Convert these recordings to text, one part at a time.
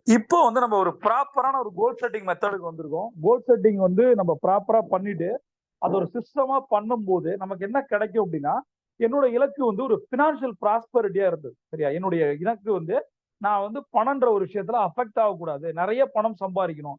இப்போ வந்து நம்ம ஒரு ப்ராப்பரான ஒரு கோல் செட்டிங் மெத்தடுக்கு வந்திருக்கோம். கோல் செட்டிங் வந்து நம்ம ப்ராப்பரா பண்ணிட்டு, அது ஒரு சிஸ்டமா பண்ணும்போது, நமக்கு என்ன கிடைக்கும் அப்டின்னா, என்னோட இலக்கு வந்து ஒரு பினான்சியல் ப்ராஸ்பரிட்டியா இருந்தது. சரியா? என்னுடைய இலக்கு வந்து, நான் வந்து பணம்ன்ற ஒரு விஷயத்துல அஃபெக்ட் ஆகக்கூடாது. நெறைய பணம் சம்பாரிக்கணும்.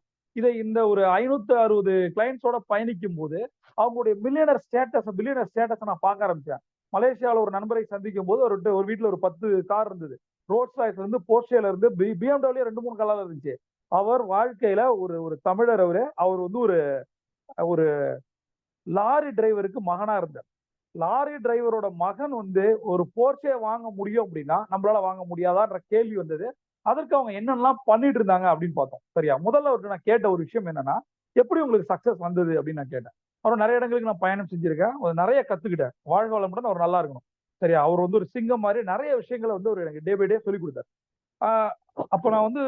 இந்த ஒரு 560 கிளையண்ட்ஸோட பயணிக்கும்போது, அவங்களுடைய பில்லியனர் ஸ்டேட்டஸ நான் பார்க்க ஆரம்பிச்சேன். மலேசியாவுல ஒரு நண்பரை சந்திக்கும்போது, ஒரு வீட்ல ஒரு 10 கார் இருந்தது. ரோல்ஸ் ராய்ஸ்ல இருந்து, போர்ஷேல இருந்து, BMW 2, 3 கலர்ல இருந்துச்சு. அவர் வாழ்க்கையில ஒரு ஒரு தமிழர் அவரு. அவர் வந்து ஒரு ஒரு லாரி டிரைவருக்கு மகனா இருந்தார். லாரி டிரைவரோட மகன் வந்து ஒரு போர்ஷே வாங்க முடியும் அப்படின்னா, நம்மளால வாங்க முடியாதான்ற கேள்வி வந்தது. அதற்கு அவங்க என்னென்னலாம் பண்ணிட்டு இருந்தாங்க அப்படின்னு பார்த்தோம். சரியா? முதல்ல அவர்ட்ட நான் கேட்ட ஒரு விஷயம் என்னன்னா, "எப்படி உங்களுக்கு சக்சஸ் வந்தது?" அப்படின்னு நான் கேட்டேன். அப்புறம் நெறைய இடங்களுக்கு நான் பயணம் செஞ்சிருக்கேன். நெறைய கத்துக்கிட்டேன். வாழ்க வளமுடன் அவர் நல்லா இருக்கணும். சரியா? அவர் வந்து ஒரு சிங்கம் மாரி நெறைய விஷயங்கள வந்து அவரு எனக்கு டே பை டே சொல்லிக் குடுத்தாரு. ஆ அப்ப நான் வந்து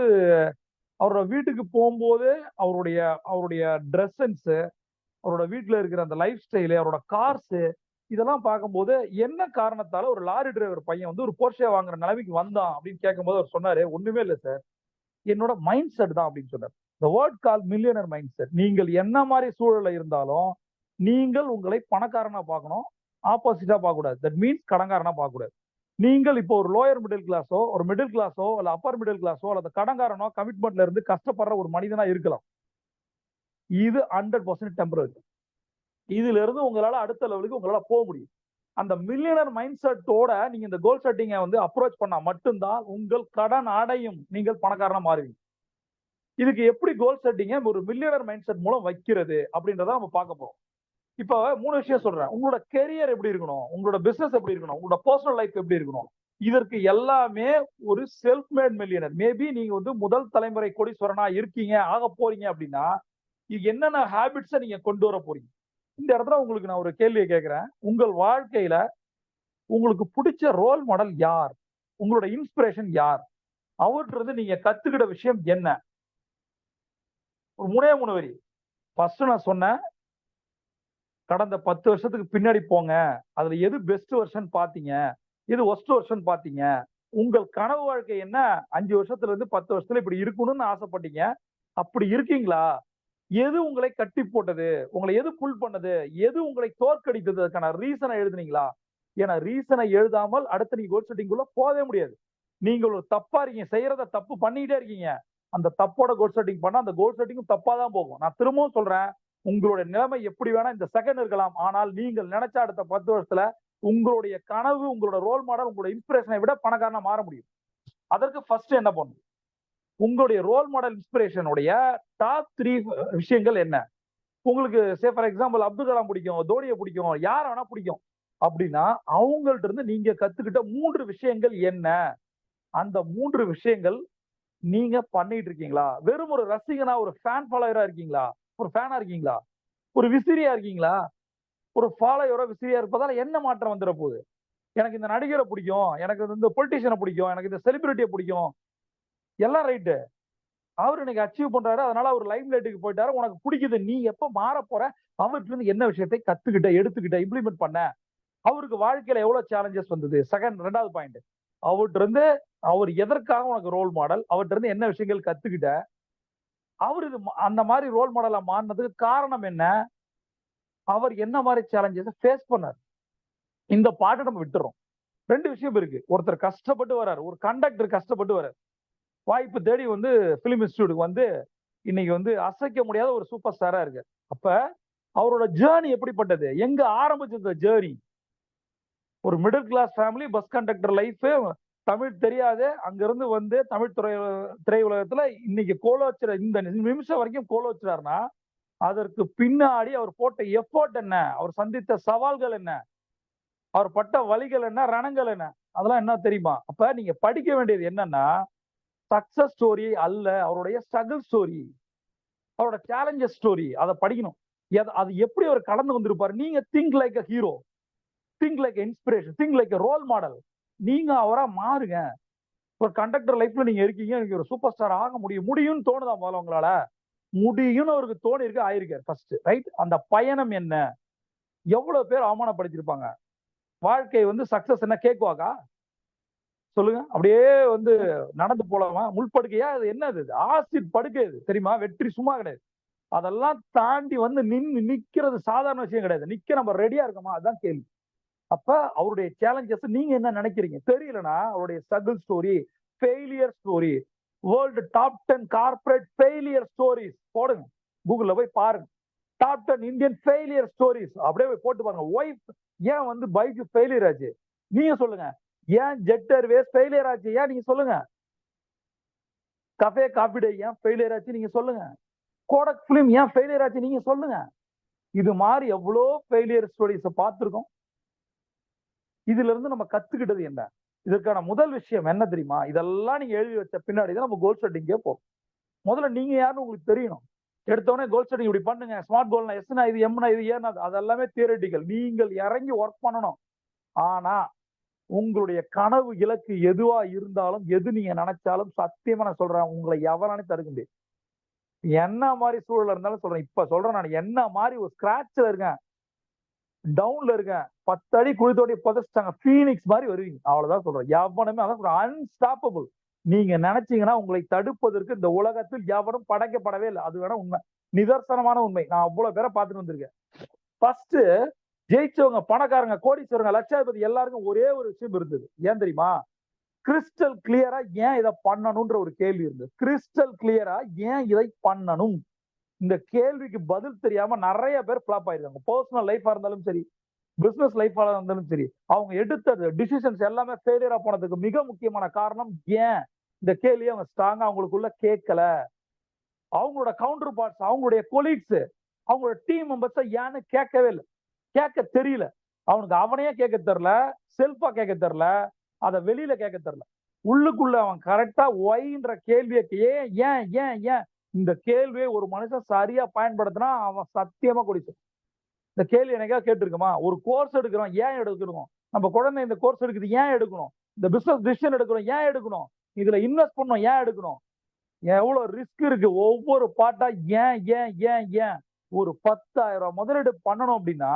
அவரோட வீட்டுக்கு போம்போது, அவருடைய அவருடைய டிரெஸ் சென்ஸ், அவரோட வீட்ல இருக்கிற அந்த லைஃப் ஸ்டைலு, அவரோட கார்ஸு இதெல்லாம் பார்க்கும்போது, என்ன காரணத்தால ஒரு லாரி டிரைவர் பையன் வந்து ஒரு போர்ஷே வாங்குற நிலைமைக்கு வந்தான் அப்படின்னு கேட்கும்போது அவர் சொன்னாரு, "ஒண்ணுமே இல்ல சார். என்னோட மைண்ட் செட் தான்" அப்படின்னு சொன்னாரு. The word called millionaire mind set. நீங்கள் என்ன மாரி சூழல்ல இருந்தாலும், நீங்கள் உங்களை பணக்காரனா பார்க்கணும். ஆப்போசிட்டா பார்க்கக்கூடாது. தட் மீன்ஸ் கடன்காரனா பார்க்கக்கூடாது. நீங்கள் இப்போ ஒரு லோயர் மிடில் கிளாஸோ, ஒரு மிடில் கிளாஸோ, இல்ல அப்பர் மிடில் கிளாஸோ அல்லது கடன்காரனோ கமிட்மெண்ட்ல இருந்து கஷ்டப்படுற ஒரு மனிதனா இருக்கலாம். இது 100% டெம்பரரி. இதிலிருந்து உங்களால அடுத்த லெவலுக்கு உங்களால போ முடியும். அந்த மில்லியனர் மைண்ட் செட்டோட நீங்க இந்த கோல் செட்டிங்க வந்து அப்ரோச் பண்ணா மட்டும் தான் உங்கள் கடன் அடையும். நீங்கள் பணக்காரனா மாறுவீங்க. இதுக்கு எப்படி கோல் செட்டிங்க ஒரு மில்லியனர் மைண்ட் செட் மூலம் வைக்கிறது அப்படின்றத நம்ம பார்க்க போறோம். இப்ப 3 விஷயம் சொல்றேன். உங்களோட கரியர் எப்படி இருக்கணும்? உங்களோட பிசினஸ் எப்படி இருக்கணும்? உங்களோட பெர்சனல் லைஃப் எப்படி இருக்கணும்? இதற்கு எல்லாமே ஒரு செல்ஃப் மேட் மில்லியனர். மேபி நீங்க வந்து முதல் தலைமுறை கோடீஸ்வரனா இருக்கீங்க, ஆகப் போறீங்க அப்படின்னா, இது என்னென்ன ஹேபிட்ஸ நீங்க கொண்டு வர போறீங்க? இந்த இடத்துல உங்களுக்கு நான் ஒரு கேள்விய கேட்கிறேன். உங்கள் வாழ்க்கையில உங்களுக்கு புடிச்ச ரோல் மாடல் யார்? உங்களோட இன்ஸ்பிரேஷன் யார்? அவர்ட்ட இருந்து நீங்க கத்துக்கிட்ட விஷயம் என்ன? ஒரு 3 வரி. ஃபர்ஸ்ட் நான் சொன்னேன், கடந்த 10 வருஷத்துக்கு பின்னாடி போங்க. அதுல எது பெஸ்ட் வெர்ஷன் பார்த்தீங்க? எது வொர்ஸ்ட் வெர்ஷன் பார்த்தீங்க? உங்கள் கனவு வாழ்க்கை என்ன? 5 வருஷத்துல இருந்து 10 வருஷத்துல இப்படி இருக்கணும்னு ஆசைப்பட்டீங்க. அப்படி இருக்கீங்களா? எது உங்களை கட்டி போட்டது? உங்கள எது புல் பண்ணது? எது உங்களை தோற்கடித்தது? அதுக்கான ரீசன எழுதுனீங்களா? ஏன்னா ரீசன எழுதாமல் அடுத்து நீங்க கோல் செட்டிங்குள்ள போவே முடியாது. நீங்க ஒரு தப்பா இருக்கீங்க. செய்யறத தப்பு பண்ணிக்கிட்டே இருக்கீங்க. அந்த தப்போட கோல் செட்டிங் பண்ணா, அந்த கோல் செட்டிங்கும் தப்பா தான் போகும். நான் திரும்பவும் சொல்றேன். உங்களுடைய நிலைமை எப்படி வேணா இந்த செகண்ட் இருக்கலாம். ஆனால் நீங்கள் நினைச்ச அடுத்த 10 வருஷத்துல உங்களுடைய கனவு, உங்களோட ரோல் மாடல், உங்களோட இன்ஸ்பிரேஷன விட பணக்காரனா மாற முடியும். அதற்கு ஃபர்ஸ்ட் என்ன பண்ணணும்? உங்களுடைய ரோல் மாடல் இன்ஸ்பிரேஷன் உடைய டாப் 3 விஷயங்கள் என்ன? உங்களுக்கு ஃபார் எக்ஸாம்பிள் அப்துல் கலாம் பிடிக்கும், தோனிய பிடிக்கும், யார வேணா பிடிக்கும். அப்படின்னா, அவங்கள்ட்ட இருந்து நீங்க கத்துக்கிட்ட 3 விஷயங்கள் என்ன? அந்த 3 விஷயங்கள் நீங்க பண்ணிட்டு இருக்கீங்களா? வெறும் ஒரு ரசிகனா, ஒரு ஃபேன் ஃபாலோயரா இருக்கீங்களா? ஒரு ஃபேனா இருக்கீங்களா? ஒரு விசிறியா இருக்கீங்களா? ஒரு ஃபாலோயரா, விசிறியா இருப்பதால என்ன மாற்றம் வந்துற போகுது? எனக்கு இந்த நடிகர பிடிக்கும். எனக்கு இந்த பொலிட்டீஷியன பிடிக்கும். எனக்கு இந்த செலிபிரிட்டிய பிடிக்கும். எல்லாம் ரைட். அவரு இன்னைக்கு அச்சீவ் பண்றாரு. அதனால அவரு லைம் லைட்டுக்கு போயிட்டாரு. உனக்கு புடிக்குது. நீ எப்ப மாறப் போற? அவர்ட்ட இருந்து என்ன விஷயத்தை கத்துக்கிட்ட, எடுத்துக்கிட்ட, இம்ப்ளிமெண்ட் பண்ண? அவருக்கு வாழ்க்கையில எவ்வளவு சேலஞ்சஸ் வந்தது? 2வது பாயிண்ட். அவர்ட்ட இருந்து அவர் எதற்காக உனக்கு ரோல் மாடல்? அவர்ட்ட இருந்து என்ன விஷயங்கள் கத்துக்கிட்ட? அவரு அந்த மாரி ரோல் மாடலா மாறுனதுக்கு காரணம் என்ன? அவர் என்ன மாரி சேலஞ்சஸ ஃபேஸ் பண்ணாரு? இந்த பார்ட்ட நம்ம விட்டுர்றோம். 2 விஷயம் இருக்கு. ஒருத்தர் கஷ்டப்பட்டு வராரு. ஒரு கண்டக்டர் கஷ்டப்பட்டு வராரு. வாய்ப்பு தேடி வந்து பிலிம் இன்ஸ்டிடியூட்க்கு வந்து இன்னைக்கு வந்து அசைக்க முடியாத ஒரு சூப்பர் ஸ்டாரா இருக்காரு. அப்ப அவரோட ஜர்னி எப்படிப்பட்டது? எங்க ஆரம்பிச்சது இந்த ஜர்னி? ஒரு middle class family bus conductor life Tamil தெரியாது. அங்கிருந்து வந்து தமிழ் திரையுலகத்துல இன்னைக்கு கோலோச்சுற இந்த நிமிஷம் வரைக்கும் கோலோச்சுறாருன்னா, அதற்கு பின்னாடி அவர் போட்ட எஃபோர்ட் என்ன? அவர் சந்தித்த சவால்கள் என்ன? அவர் பட்ட வலிகள் என்ன? ரணங்கள் என்ன? அதெல்லாம் என்ன தெரியுமா? அப்ப நீங்க படிக்க வேண்டியது என்னன்னா, சக்சஸ் ஸ்டோரி அல்ல. அவருடைய ஸ்ட்ரகிள் ஸ்டோரி. அவரோட சேலஞ்சஸ் ஸ்டோரி. அத படிக்கணும். அது எப்படி அவர் கடந்து வந்திருப்பாரு? நீங்க think like a hero. Think like inspiration. Think like role model. நீங்க அவரா மாறுங்க. ஒரு கண்டக்டர் லைஃப்ல நீங்க இருக்கீங்க. நீங்க ஒரு சூப்பர் ஸ்டார் ஆக முடியும். முடியும்னு தோணுதா முதல்ல உங்களால? முடியும்னு அவருக்கு தோணி இருக்கு, ஆயிருக்காரு ஃபர்ஸ்ட். ரைட்? அந்த பயணம் என்ன? எவ்வளவு பேர் அவமானப்படுத்தியிருப்பாங்க? வாழ்க்கை வந்து சக்சஸ் என்ன கேக் வாக்கா? சொல்லுங்க. அப்படியே வந்து நடந்து போலாமா? முள்படுக்கையா? அது என்னது? ஆசிட் படுக்கை இது தெரியுமா? வெற்றி சும்மா கிடையாது. அதெல்லாம் தாண்டி வந்து நிக்கிறது சாதாரண விஷயம் கிடையாது. நிக்க நம்ம ரெடியா இருக்கோமா? அதுதான் கேள்வி. அப்ப அவருடைய சேலஞ்சஸ் நீங்க என்ன நினைக்கிறீங்க? தெரியலனா அவருடைய struggle story, failure story, world top 10 corporate failure stories போடுங்க. கூகுள்ல போய் பாருங்க. டாப் 10 இந்தியன் ஃபெயிலியர் ஸ்டோரிஸ் அப்படியே போய் போட்டு பாருங்க. ஒய்ஃப் ஏன் வந்து பைக் ஃபெயிலியர் ஆச்சு? நீங்க சொல்லுங்க. ஏன் ஜெட் ஏர்வேஸ் ஃபெயிலியர் ஆச்சு? ஏன் நீங்க சொல்லுங்க. கஃபே காபி டே ஏன் ஃபெயிலியர் ஆச்சு? நீங்க சொல்லுங்க. கோடக் பிலிம் ஏன் ஃபெயிலியர் ஆச்சு? நீங்க சொல்லுங்க. இது மாதிரி எவ்வளோ ஃபெயிலியர் ஸ்டோரிஸ் பார்த்திருக்கோம். இதுல இருந்து நம்ம கத்துக்கிட்டது என்ன? இதற்கான முதல் விஷயம் என்ன தெரியுமா? இதெல்லாம் நீங்க எழுதி வச்ச பின்னாடி தான் நம்ம கோல் செட்டிங்கே போறோம். முதல்ல நீங்க யாருன்னு உங்களுக்கு தெரியணும். எடுத்தோடனே கோல் செட்டிங் இப்படி பண்ணுங்க. ஸ்மார்ட் கோல்னா எஸ்னா இது, எம்னா இது, ஏன்னா அதெல்லாமே தியரட்டிக்கல். நீங்கள் இறங்கி ஒர்க் பண்ணணும். ஆனா உங்களுடைய கனவு இலக்கு எதுவா இருந்தாலும், எது நீங்க நினைச்சாலும் சத்தியமா நான் சொல்றேன், உங்களை எவராலையும் தடுக்க முடியாது. என்ன மாதிரி சூழல் இருந்தாலும் சொல்றேன். இப்ப சொல்றேன் நான் என்ன மாதிரி ஒரு ஸ்கிராட்ச்ல இருக்கேன், டவுன்ல இருக்கேன், 10 அடி குழி தோண்டி புதைச்சிட்டாங்க, பீனிக்ஸ் மாதிரி வருவீங்க. அவ்வளவுதான் சொல்றேன். எவனுமே அதான் சொல்றேன், அன்ஸ்டாப்பபிள். நீங்க நினைச்சீங்கன்னா உங்களை தடுப்பதற்கு இந்த உலகத்தில் எவனும் படைக்கப்படவே இல்லை. அது வேணா உண்மை, நிதர்சனமான உண்மை. நான் அவ்வளவு பேரை பார்த்துட்டு வந்திருக்கேன். ஃபர்ஸ்ட் ஜெயிச்சவங்க, பணக்காரங்க, கோடீஸ்வரங்க, லட்சாதிபதி எல்லாருக்கும் ஒரே ஒரு விஷயம் இருந்தது. ஏன் தெரியுமா? கிறிஸ்டல் கிளியரா ஏன் இதை பண்ணணும்ன்ற ஒரு கேள்வி இருந்தது. கிறிஸ்டல் கிளியரா ஏன் இதை பண்ணணும், இந்த கேள்விக்கு பதில் தெரியாம நிறைய பேர் ஃபிளாப் ஆயிருக்காங்க. பர்சனல் லைஃபா இருந்தாலும் சரி, பிசினஸ் லைஃபா இருந்தாலும் சரி, அவங்க எடுத்தது டிசிஷன்ஸ் எல்லாமே ஃபெயிலியரா போனதுக்கு மிக முக்கியமான காரணம் ஏன், இந்த கேள்வியை அவங்க ஸ்ட்ராங்கா அவங்களுக்குள்ள கேட்கல. அவங்களோட கவுண்டர் பார்ட்ஸ், அவங்களுடைய கொலீக்ஸ், அவங்களோட டீம் மெம்பர்ஸ் ஏன்னு கேட்கவே இல்லை, கேட்க தெரியல. அவனுக்கு அவனையே கேட்க தெரியல, செல்ஃபா கேட்க தெரியல, அதை வெளியில கேட்க தெரியல. உள்ளுக்குள்ள அவன் கரெக்டா ஒய்ன்ற கேள்வியை ஏன் ஏன் ஏன் ஏன் இந்த கேள்வியை ஒரு மனுஷன் சரியா பயன்படுத்தினா அவன் சத்தியமா குடிச்சு. இந்த கேள்வி எனக்கா கேட்டிருக்குமா? ஒரு கோர்ஸ் எடுக்கிறோம், ஏன் எடுக்கணும்? நம்ம குழந்தை இந்த கோர்ஸ் எடுக்குது, ஏன் எடுக்கணும்? இந்த பிசினஸ் டிசிஷன் எடுக்கிறோம், ஏன் எடுக்கணும்? இதுல இன்வெஸ்ட் பண்ணணும், ஏன் எடுக்கணும்? எவ்வளவு ரிஸ்க் இருக்கு ஒவ்வொரு பாட்டா, ஏன் ஏன் ஏன் ஏன்? ஒரு 10,000 முதலீடு பண்ணணும் அப்படின்னா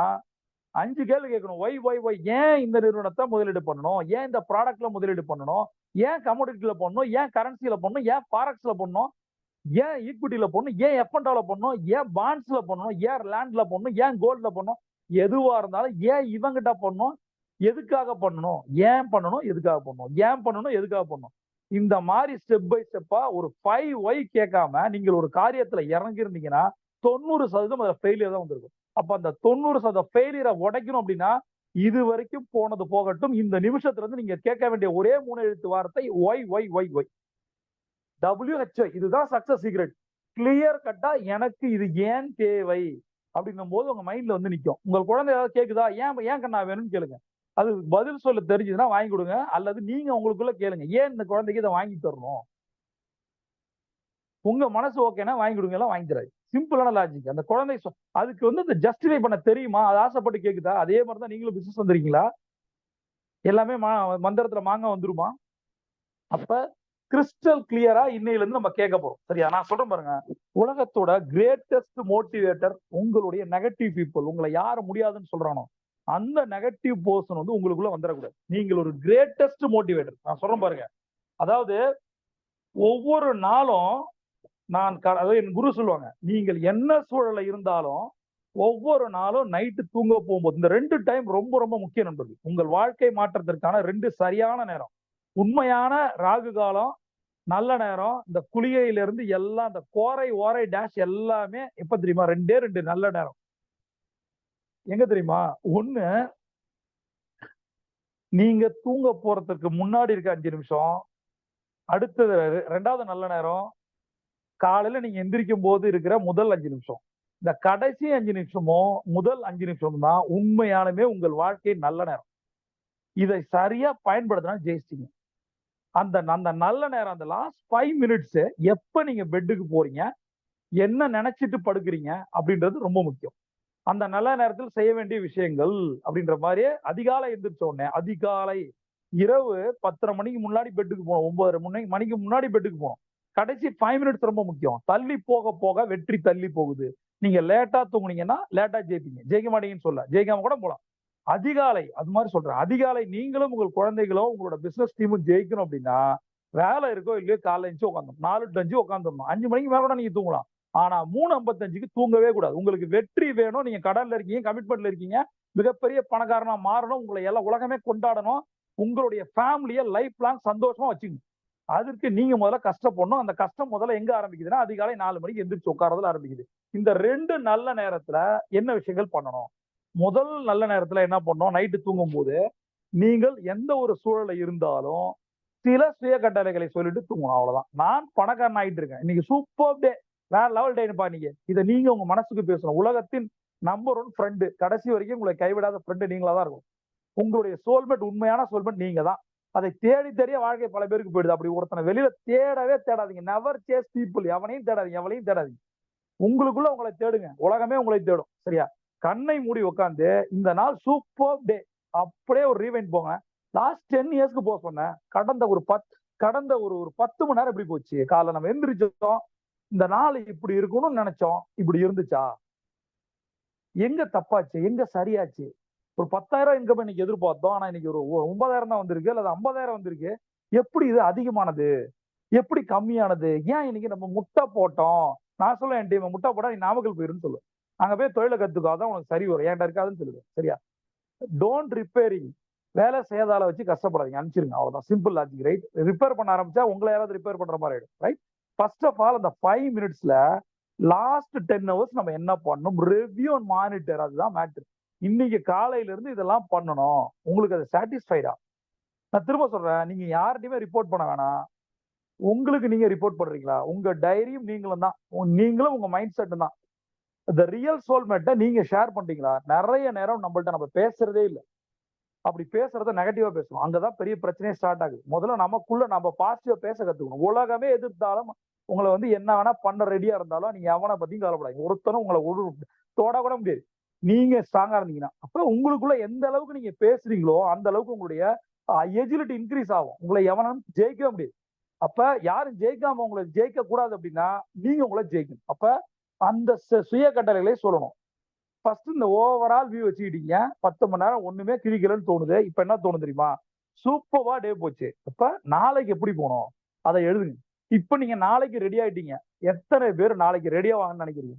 5 கேள்வி கேட்கணும். ஒய் ஒய் ஒய், ஏன் இந்த நிறுவனத்தை முதலீடு பண்ணணும்? ஏன் இந்த ப்ராடக்ட்ல முதலீடு பண்ணணும்? ஏன் கமோடிட்டில பண்ணணும்? ஏன் கரன்சில பண்ணணும்? ஏன் ஃபாரெக்ஸ்ல பண்ணணும்? ஏன் ஈக்விட்டில பண்ணணும்? ஏன் எஃப்என்டால பண்ணணும்? ஏன் பாண்ட்ஸ்ல பண்ணணும்? ஏன் லேண்ட்ல பண்ணணும்? ஏன் கோல்ட்ல பண்ணணும்? எதுவா இருந்தாலும் ஏன் இவங்கிட்ட பண்ணணும்? எதுக்காக பண்ணணும்? ஏன் பண்ணணும்? எதுக்காக பண்ணணும்? ஏன் பண்ணணும்? எதுக்காக பண்ணணும்? இந்த மாதிரி ஸ்டெப் பை ஸ்டெப்பா ஒரு 5 ஒய் கேட்காம நீங்கள் ஒரு காரியத்துல இறங்கி இருந்தீங்கன்னா 90% அதுல ஃபெயிலியர் தான் வந்திருக்கும். அப்ப அந்த 90% ஃபெயிலியரை உடைக்கணும் அப்படின்னா இது வரைக்கும் போனது போகட்டும். இந்த நிமிஷத்துல இருந்து நீங்க கேட்க வேண்டிய ஒரே 3 எழுத்து வார்த்தை why why why why. WHY, இதுதான் சக்சஸ் சீக்ரெட். கிளியர் கட்டா எனக்கு இது ஏன் தேவை அப்படின்னும் போது உங்க மைண்ட்ல வந்து நிக்கும். உங்க குழந்தை ஏதாவது கேக்குதா, ஏன் ஏன் கண்ணா வேணும்னு கேளுங்க. அது பதில் சொல்ல தெரிஞ்சதுன்னா வாங்கி கொடுங்க, அல்லது நீங்க உங்களுக்குள்ள கேளுங்க, ஏன் இந்த குழந்தைக்கு இதை வாங்கி தரணும். உங்க மனசு ஓகேனா வாங்கி கொடுங்க, எல்லாம் வாங்கி தராது. சிம்பிளான லாஜிக். அந்த குழந்தை அதுக்கு வந்து இந்த ஜஸ்டிஃபை பண்ண தெரியுமா? அது ஆசைப்பட்டு கேக்குதா? அதே மாதிரிதான் நீங்களும் பிசினஸ் வந்துருக்கீங்களா? எல்லாமே மந்திரத்துல மாங்க வந்துருமா? அப்ப கிறிஸ்டல் கிளியரா இன்னையில இருந்து நம்ம கேட்க போறோம். சரியா? நான் சொல்றேன் பாருங்க, உலகத்தோட கிரேட்டஸ்ட் மோட்டிவேட்டர் உங்களுடைய நெகட்டிவ் பீப்புள். உங்களை யாரு முடியாதுன்னு சொல்றானோ அந்த நெகட்டிவ் பர்சன் வந்து உங்களுக்குள்ள வந்துடக்கூடாது. நீங்கள் ஒரு கிரேட்டஸ்ட் மோட்டிவேட்டர். நான் சொல்றேன் பாருங்க, அதாவது ஒவ்வொரு நாளும் நான் அதாவது என் குரு சொல்லுவாங்க, நீங்கள் என்ன சூழல இருந்தாலும் ஒவ்வொரு நாளும் நைட்டு தூங்க போகும்போது இந்த 2 டைம் ரொம்ப ரொம்ப முக்கிய நண்பர்கள். உங்கள் வாழ்க்கை மாற்றத்திற்கான 2 சரியான நேரம். உண்மையான ராகு காலம், நல்ல நேரம். இந்த குளிகையில இருந்து எல்லாம் இந்த கோரை ஓரை டேஷ் எல்லாமே எப்ப தெரியுமா? 2 நல்ல நேரம். எங்க தெரியுமா? ஒண்ணு, நீங்க தூங்க போறதுக்கு முன்னாடி இருக்க 5 நிமிஷம். அடுத்தது 2வது நல்ல நேரம், காலையில நீங்க எந்திரிக்கும் போது இருக்கிற முதல் 5 நிமிஷம். இந்த கடைசி 5 நிமிஷமும் முதல் 5 நிமிஷம் தான் உண்மையாலுமே உங்கள் வாழ்க்கை நல்ல நேரம். இதை சரியா பயன்படுத்தினா ஜெயிச்சிங்க. அந்த அந்த நல்ல நேரம், அந்த லாஸ்ட் 5 மினிட்ஸ் எப்ப நீங்க பெட்டுக்கு போறீங்க, என்ன நினைச்சிட்டு படுக்கிறீங்க அப்படின்றது ரொம்ப முக்கியம். அந்த நல்ல நேரத்தில் செய்ய வேண்டிய விஷயங்கள் அப்படின்ற மாதிரி அதிகாலை எந்திரிச்ச உடனே, அதிகாலை இரவு 10:30 மணிக்கு முன்னாடி பெட்டுக்கு போகணும். 9:30 மணிக்கு முன்னாடி பெட்டுக்கு போகணும். கடைசி 5 மினிட்ஸ் ரொம்ப முக்கியம். தள்ளி போக போக வெற்றி தள்ளி போகுது. நீங்க லேட்டா தூங்குனீங்கன்னா லேட்டா ஜெயிப்பீங்க. ஜெயிக்க மாட்டீங்கன்னு சொல்ல, ஜெயிக்காம கூட போலாம். அதிகாலை அது மாதிரி சொல்றேன். அதிகாலை நீங்களும் உங்கள் குழந்தைகளோ உங்களோட பிசினஸ் டீமும் ஜெயிக்கணும் அப்படின்னா வேலை இருக்கோ இல்லையோ காலைல எழுந்துச்சு உட்காந்துரும். 4 to 5 உட்காந்துடணும். 5 மணிக்கு மேல கூட நீங்க தூங்கலாம். ஆனா 3:55க்கு தூங்கவே கூடாது. உங்களுக்கு வெற்றி வேணும். நீங்க கடன்ல இருக்கீங்க, கமிட்மெண்ட்ல இருக்கீங்க. மிகப்பெரிய பணக்காரனா மாறணும். உங்களை எல்லாம் உலகமே கொண்டாடணும். உங்களுடைய ஃபேமிலிய லைஃப் லாங் சந்தோஷமா வச்சுக்கணும். அதற்கு நீங்க முதல்ல கஷ்டப்படணும். அந்த கஷ்டம் முதல்ல எங்க ஆரம்பிக்குதுன்னா, அதிகாலை 4 மணிக்கு எந்திரிச்சு உட்கார்றதுல ஆரம்பிக்குது. இந்த 2 நல்ல நேரத்துல என்ன விஷயங்கள் பண்ணணும்? முதல் நல்ல நேரத்துல என்ன பண்ணணும்? நைட்டு தூங்கும்போது, நீங்கள் எந்த ஒரு சூழல்ல இருந்தாலும், சில சுய கட்டளைகளை சொல்லிட்டு தூங்கணும். அவ்வளவுதான். நான் பணக்காரன் ஆயிட்டு இருக்கேன். இன்னைக்கு சூப்பர் டே. வேற லெவல் டேன்னு நீங்க. இத நீங்க உங்க மனசுக்கு பேசணும். உலகத்தின் நம்பர் 1 ஃப்ரெண்ட். கடைசி வரைக்கும் உங்களை கைவிடாத ஃப்ரெண்ட் நீங்களா தான் இருக்கும். உங்களுடைய சோல்மேட் உண்மையான சோல்மேட் நீங்க தான். அதை தேடி தேடிய வாழ்க்கை பல பேருக்கு போயிடுது. அப்படி ஒருத்தனை வெளியில தேடவே தேடாதீங்க. Never chase people. எவனையும் தேடாதீங்க, எவளையும் தேடாதீங்க. உங்களுக்குள்ள உங்களை தேடுங்க. உலகமே உங்களை தேடும். சரியா? கண்ணை மூடி உட்கார்ந்து இந்த நாள் சூப்பர் டே. அப்படியே ஒரு ரீவைண்ட் போங்க. லாஸ்ட் 10 இயர்ஸ்க்கு போக சொன்னேன். கடந்த ஒரு 10 மணி நேரம் எப்படி போச்சு? காலைல நம்ம எந்திரிச்சோம். இந்த நாள் இப்படி இருக்கணும்னு நினைச்சோம். இப்படி இருந்துச்சா? எங்க தப்பாச்சு? எங்க சரியாச்சு? ஒரு 10,000 இன்கம் இன்னைக்கு எதிர்பார்த்தோம். ஆனா இன்னைக்கு ஒரு 9,000 தான் வந்திருக்கு அல்லது 50,000 வந்திருக்கு. எப்படி இது அதிகமானது? எப்படி கம்மியானது? ஏன் இன்னைக்கு நம்ம முட்டை போட்டோம்? நான் சொல்லுவேன் என் டீம் முட்டை போட்டா நீ நாமக்கல் போயிருன்னு சொல்லுவேன். அங்க போய் தொழில கத்துக்கோ. அதான் உனக்கு சரி வரும். என்கிட்ட இருக்காதுன்னு சொல்லுவேன். சரியா? Don't repairing. வேலை செய்யாத ஆள வச்சு கஷ்டப்படாதீங்க. அனுப்பிச்சிருங்க. அவ்வளவுதான். Simple logic. ரைட்? ரிப்பேர் பண்ண ஆரம்பிச்சா உங்களை யாராவது ரிப்பேர் பண்ற மாதிரி ஆயிடும். ரைட்? ஃபர்ஸ்ட் ஆஃப் ஆல் அந்த 5 மினிட்ஸ்ல லாஸ்ட் 10 ஹவர்ஸ் நம்ம என்ன பண்ணணும்? Review and monitor. அதுதான் மேட்டர். இன்னைக்கு காலையில இருந்து இதெல்லாம் பண்ணணும். உங்களுக்கு அது சாட்டிஸ்ஃபைடா? நான் திரும்ப சொல்றேன். நீங்க யார்கிட்டயுமே ரிப்போர்ட் பண்ண வேணாம். உங்களுக்கு நீங்க ரிப்போர்ட் பண்றீங்களா? உங்க டைரியும் நீங்களும் தான். நீங்களும் உங்க மைண்ட் செட் தான். இந்த ரியல் சோல்மேட்ட நீங்க ஷேர் பண்றீங்களா? நிறைய நேரம் நம்ம பேசுறதே இல்ல. அப்படி பேசுறத நெகட்டிவா பேசுவோம். அங்கதான் பெரிய பிரச்சனையே ஸ்டார்ட் ஆகுது. முதல்ல நமக்குள்ள நம்ம பாசிட்டிவா பேச கத்துக்கணும். உலகமே எதிர்த்தாலும் உங்களை வந்து என்ன வேணா பண்ண ரெடியா இருந்தாலும் நீங்க எவனை பத்தியும் கவலைப்படாதீங்க. ஒருத்தனும் உங்களை தொட கூட முடியாது. நீங்க ஸ்ட்ராங்கா இருந்தீங்கன்னா. அப்ப உங்களுக்குள்ள எந்த அளவுக்கு நீங்க பேசுறீங்களோ அந்த அளவுக்கு உங்களுடைய எஜிலிட்டி இன்க்ரீஸ் ஆகும். உங்களை எவனும் ஜெயிக்கவே முடியாது. அப்ப யாரும் ஜெயிக்காம உங்களை ஜெயிக்க கூடாது அப்படின்னா நீங்க உங்களை ஜெயிக்கணும். அப்ப அந்த சுய கட்டளைகளை சொல்லணும். ஃபர்ஸ்ட் இந்த ஓவரால் வியூ வச்சுக்கிட்டீங்க. 10 மணி நேரம் ஒண்ணுமே கிழிக்கலன்னு தோணுது. இப்ப என்ன தோணும் தெரியுமா? சூப்பர்வா டே போச்சு. அப்ப நாளைக்கு எப்படி போகணும்? அதை எழுதுங்க. இப்ப நீங்க நாளைக்கு ரெடி ஆயிட்டீங்க. எத்தனை பேர் நாளைக்கு ரெடியா வாங்கன்னு நினைக்கிறீங்க?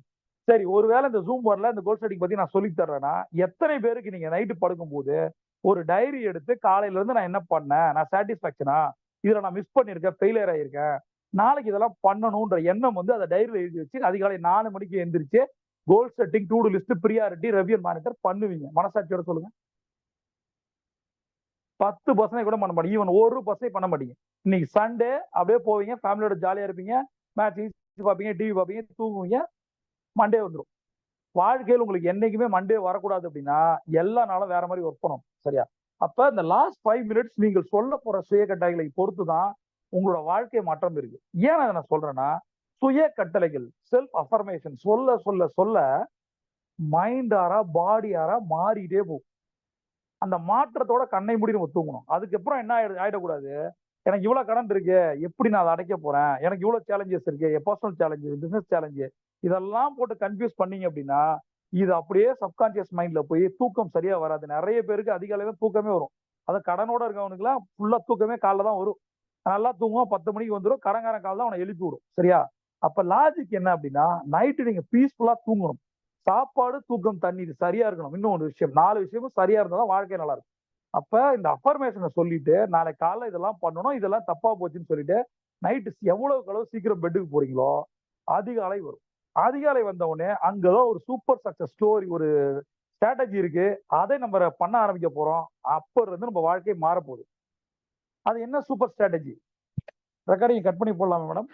சரி, ஒருவேளை இந்த ஜூம் வரல இந்த கோல் செட்டிங் பத்தி நான் சொல்லி தர்றேன்னா எத்தனை பேருக்கு நீங்க நைட்டு படுக்கும்போது ஒரு டைரி எடுத்து காலையில இருந்து நான் என்ன பண்ணேன்? நான் சாட்டிஸ்பாக்சனா? இதுல நான் மிஸ் பண்ணிருக்கேன், ஃபெயிலியர் ஆயிருக்கேன். நாளைக்கு இதெல்லாம் பண்ணணும்ன்ற எண்ணம் வந்து அதை டைரியில எழுதி வச்சு அதிகாலை 4 மணிக்கு எந்திரிச்சு goal setting, to do list, priority, review monitor பண்ணுவீங்க. மனசாட்சியோட சொல்லுங்க. 10% கூட பண்ண மாட்டீங்க. ஈவன் 1% பண்ண மாட்டீங்க. இன்னைக்கு சண்டே அப்படியே போவீங்க, ஃபேமிலியோட ஜாலியா இருப்பீங்க, மேட்ச் பார்ப்பீங்க, டிவி பார்ப்பீங்க, தூங்குவீங்க. மண்டே வந்துடும். வாழ்க்கையில் உங்களுக்கு என்னைக்குமே மண்டே வரக்கூடாது அப்படின்னா எல்லா நாளும் வேற மாதிரி ஒர்க் பண்ணணும். சரியா? அப்ப இந்த லாஸ்ட் 5 மினிட்ஸ் நீங்கள் சொல்ல போற சுய கட்டளைகளை பொறுத்து தான் உங்களோட வாழ்க்கை மாற்றம் இருக்கு. ஏன் அதை நான் சொல்றேன்னா சுய கட்டளைகள், செல்ஃப் அஃபர்மேஷன் சொல்ல சொல்ல சொல்ல மைண்டாரா பாடியாரா மாறிட்டே போகும். அந்த மாற்றத்தோட கண்ணை மூடி நம்ம தூங்கணும். அதுக்கப்புறம் என்ன ஆயிடக்கூடாது? எனக்கு இவ்வளவு கடன் இருக்கு, எப்படி நான் அதை அடைக்க போறேன்? எனக்கு இவ்வளவு சேலஞ்சஸ் இருக்கு, பர்சனல் சேலஞ்சு, பிசினஸ் சேலஞ்சு, இதெல்லாம் போட்டு கன்ஃபியூஸ் பண்ணீங்க அப்படின்னா இது அப்படியே சப்கான்சியஸ் மைண்ட்ல போய் தூக்கம் சரியா வராது. நிறைய பேருக்கு அதிக அளவில் தூக்கமே வரும். அது கடனோட இருக்கவனுக்கு எல்லாம் ஃபுல்லா தூக்கமே காலைல தான் வரும். நல்லா தூங்குவோம், 10 மணிக்கு வந்துடும். கடன்காரன் கால் தான் அவனை எழுப்பி விடும். சரியா? அப்ப லாஜிக் என்ன அப்படின்னா நைட்டு நீங்க பீஸ்ஃபுல்லா தூங்கணும். சாப்பாடு, தூக்கம், தண்ணீர் சரியா இருக்கணும். இன்னும் ஒரு விஷயம், 4 விஷயமும் சரியா இருந்தா தான் வாழ்க்கை நல்லா இருக்கும். அப்ப இந்த அஃபர்மேஷனை சொல்லிட்டு நாளைக்கு காலைல இதெல்லாம் பண்ணணும், இதெல்லாம் தப்பா போச்சுன்னு சொல்லிட்டு நைட்டு எவ்வளவுக்கு அளவு சீக்கிரம் பெட்டுக்கு போறீங்களோ அதிகாலை வரும். அதிகாலை வந்த உடனே அங்கதான் ஒரு சூப்பர் சக்சஸ் ஸ்டோரி, ஒரு ஸ்ட்ராட்டஜி இருக்கு. அதை நம்ம பண்ண ஆரம்பிக்க போறோம். அப்ப இருந்து நம்ம வாழ்க்கை மாறப்போகுது. அது என்ன சூப்பர் ஸ்ட்ராட்டஜி? ரெக்கார்டிங் கட் பண்ணி போடலாமா மேடம்?